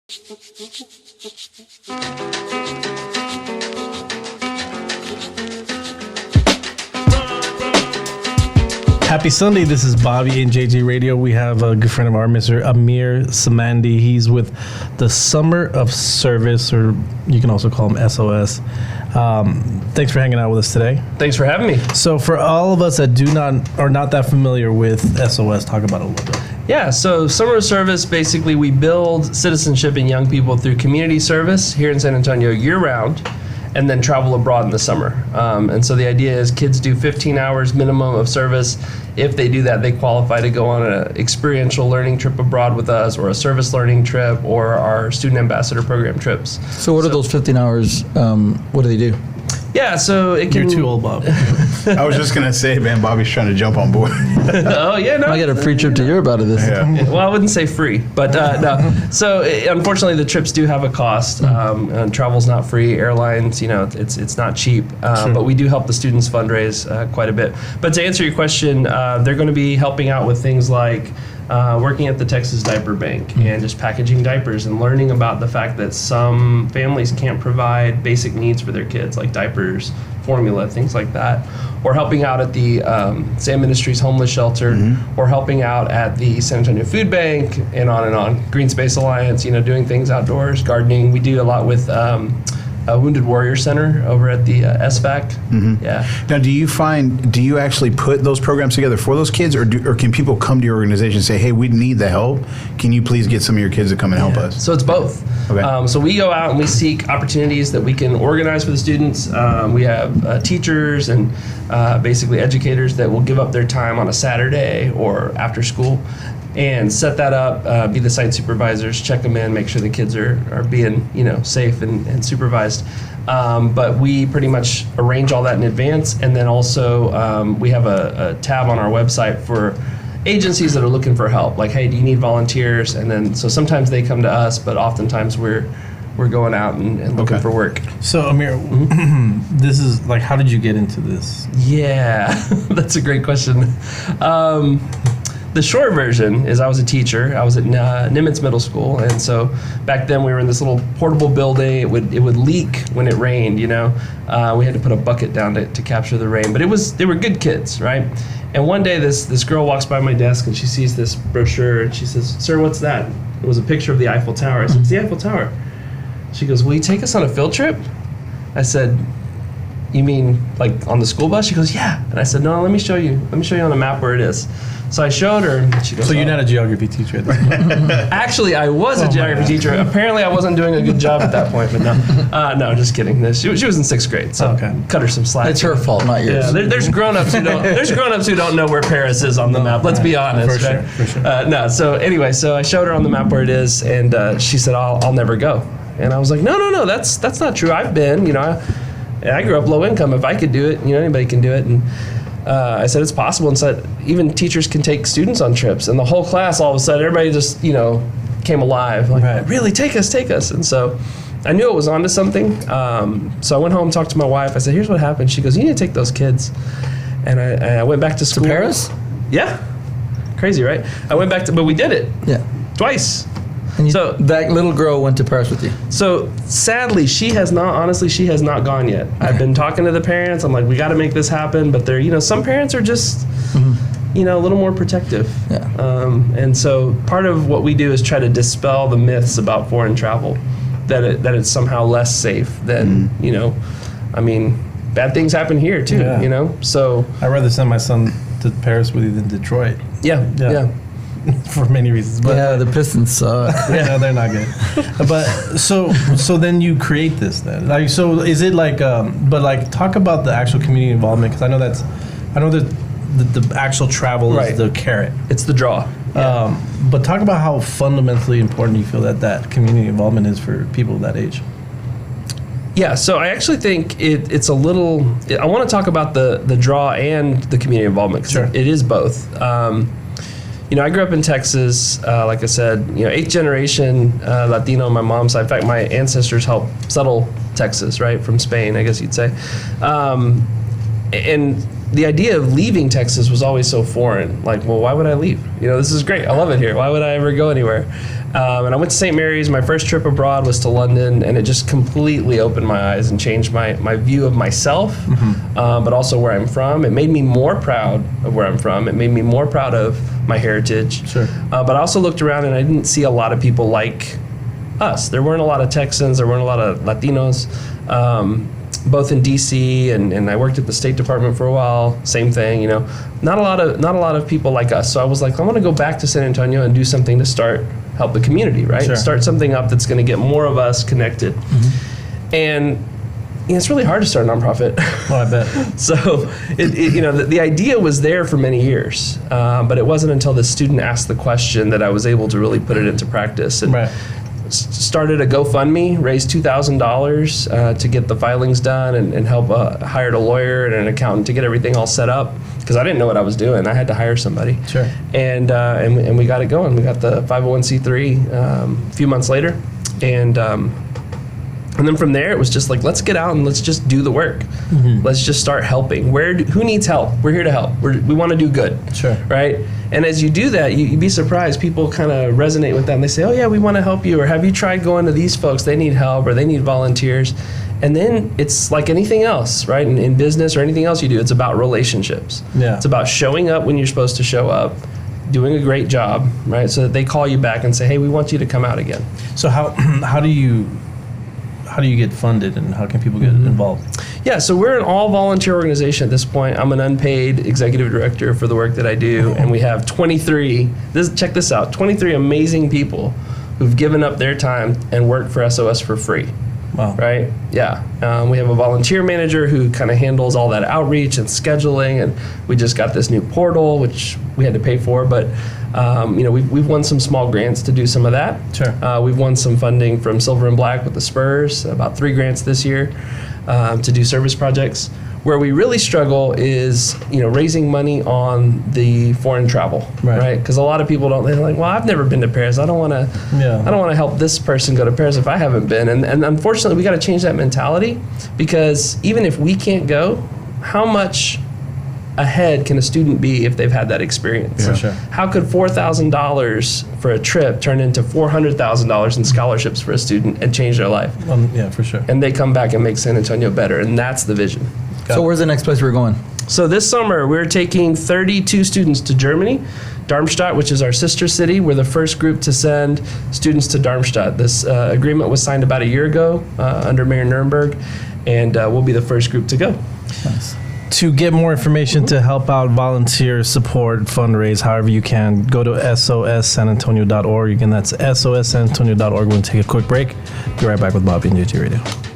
Happy Sunday. This is Bobby and JJ Radio. We have a good friend of ours, Mr. Amir Samandi. He's with the Summer of Service, or you can also call him SOS. Thanks for hanging out with us today. Thanks for having me. So for all of us that are not that familiar with SOS, talk about it a little bit. Yeah, so Summer of Service, basically we build citizenship in young people through community service here in San Antonio year-round, and then travel abroad in the summer. And so the idea is kids do 15 hours minimum of service. If they do that, they qualify to go on an experiential learning trip abroad with us, or a service learning trip, or our student ambassador program trips. So what are those 15 hours? What do they do? Yeah, so it can... You're too old, Bob. I was just going to say, man, Bobby's trying to jump on board. Oh, yeah, no. I got a free trip to Europe out of this. Yeah. Well, I wouldn't say free, but no. So unfortunately, the trips do have a cost. And travel's not free. Airlines, it's not cheap. But we do help the students fundraise quite a bit. But to answer your question, they're going to be helping out with things like working at the Texas Diaper Bank and just packaging diapers and learning about the fact that some families can't provide basic needs for their kids, like diapers, formula, things like that. Or helping out at the Sam Ministries Homeless Shelter, or helping out at the San Antonio Food Bank, and on and on. Green Space Alliance, doing things outdoors, gardening. We do a lot with Wounded Warrior Center over at the SVAC. Yeah. Now, do you actually put those programs together for those kids, or can people come to your organization and say, hey, we need the help. Can you please get some of your kids to come and help us? So it's both. Okay. So we go out and we seek opportunities that we can organize for the students. We have teachers and basically educators that will give up their time on a Saturday or after school and set that up, be the site supervisors, check them in, make sure the kids are being safe and supervised. But we pretty much arrange all that in advance, and then also we have a tab on our website for agencies that are looking for help. Like, hey, do you need volunteers? And then so sometimes they come to us, but oftentimes we're going out and looking for work. So Amir, this is like, how did you get into this? Yeah, that's a great question. The short version is I was a teacher. I was at Nimitz Middle School, and so back then we were in this little portable building. It would leak when it rained. We had to put a bucket down to capture the rain. But they were good kids, right? And one day this girl walks by my desk and she sees this brochure and she says, "Sir, what's that?" It was a picture of the Eiffel Tower. I said, "It's the Eiffel Tower." She goes, "Will you take us on a field trip?" I said, "You mean like on the school bus?" She goes, "Yeah." And I said, "No, let me show you. Let me show you on the map where it is." So I showed her, and she goes, So you're not a geography teacher at this point? Actually, I was a geography teacher. Apparently, I wasn't doing a good job at that point, but no. No, just kidding. She was in 6th grade, so cut her some slack. It's her fault, not yours. Yeah, there's grown-ups who don't know where Paris is on the map. Let's be honest, right? For sure. No, so anyway, so I showed her on the map where it is, and she said, I'll never go. And I was like, no, that's not true. I've been, I grew up low income. If I could do it, anybody can do it. And I said it's possible, and said even teachers can take students on trips. And the whole class, all of a sudden, everybody just came alive. Like, right. Really, take us. And so I knew it was onto something. So I went home, talked to my wife. I said, here's what happened. She goes, you need to take those kids. And I went back to school. To Paris? Yeah, crazy, right? I went back but we did it. Yeah, twice. And so that little girl went to Paris with you. So sadly, she has not gone yet. I've been talking to the parents. I'm like, we got to make this happen. But they're, some parents are just, a little more protective. Yeah. And so part of what we do is try to dispel the myths about foreign travel, that it's somehow less safe than, bad things happen here too, So I'd rather send my son to Paris with you than Detroit. Yeah. For many reasons, but yeah, the Pistons suck. Yeah, they're not good. But so then you create this then, like, so is it like, talk about the actual community involvement, because I know that the actual travel is the carrot. It's the draw. Yeah. But talk about how fundamentally important you feel that community involvement is for people of that age. Yeah, so I actually think it's a little. I want to talk about the draw and the community involvement, because it is both. I grew up in Texas, like I said, 8th generation Latino on my mom's side. In fact, my ancestors helped settle Texas, right, from Spain, I guess you'd say. And the idea of leaving Texas was always so foreign. Like, well, why would I leave? This is great. I love it here. Why would I ever go anywhere? And I went to St. Mary's. My first trip abroad was to London, and it just completely opened my eyes and changed my view of myself, but also where I'm from. It made me more proud of where I'm from. It made me more proud of my heritage. Sure. But I also looked around, and I didn't see a lot of people like us. There weren't a lot of Texans. There weren't a lot of Latinos, both in D.C. and I worked at the State Department for a while. Same thing, Not a lot of people like us. So I was like, I want to go back to San Antonio and do something to help the community, right? Sure. Start something up that's going to get more of us connected. And it's really hard to start a nonprofit. Well, I bet. So the idea was there for many years, but it wasn't until the student asked the question that I was able to really put it into practice. And Right. started a GoFundMe, raised $2,000 to get the filings done and help hired a lawyer and an accountant to get everything all set up because I didn't know what I was doing. I had to hire somebody. Sure. And we got it going. We got the 501c3 a few months later, and then from there, it was just like, let's get out and let's just do the work. Let's just start helping. Who needs help? We're here to help. We want to do good. Sure. Right? And as you do that, you'd be surprised. People kind of resonate with that. And they say, oh, yeah, we want to help you. Or have you tried going to these folks? They need help or they need volunteers. And then it's like anything else, right? In business or anything else you do, it's about relationships. Yeah. It's about showing up when you're supposed to show up, doing a great job, right? So that they call you back and say, hey, we want you to come out again. So how do you get funded and how can people get involved? Yeah, so we're an all-volunteer organization at this point. I'm an unpaid executive director for the work that I do, and we have 23, check this out, 23 amazing people who've given up their time and worked for SOS for free. Wow. Right? Yeah. We have a volunteer manager who kind of handles all that outreach and scheduling, and we just got this new portal, which we had to pay for, but we've won some small grants to do some of that. Sure. We've won some funding from Silver and Black with the Spurs, about 3 grants this year to do service projects. Where we really struggle is, raising money on the foreign travel, right? Because a lot of people they're like, well, I've never been to Paris. I don't want to help this person go to Paris if I haven't been. And unfortunately, we got to change that mentality because even if we can't go, how much ahead can a student be if they've had that experience? For sure. How could $4,000 for a trip turn into $400,000 in scholarships for a student and change their life? Yeah, for sure. And they come back and make San Antonio better, and that's the vision. So where's the next place we're going? So this summer, we're taking 32 students to Germany, Darmstadt, which is our sister city. We're the first group to send students to Darmstadt. This agreement was signed about a year ago under Mayor Nuremberg, and we'll be the first group to go. Nice. To get more information to help out, volunteer, support, fundraise, however you can, go to sossanantonio.org. Again, that's sossanantonio.org. We're going to take a quick break. Be right back with Bobby and JT Radio.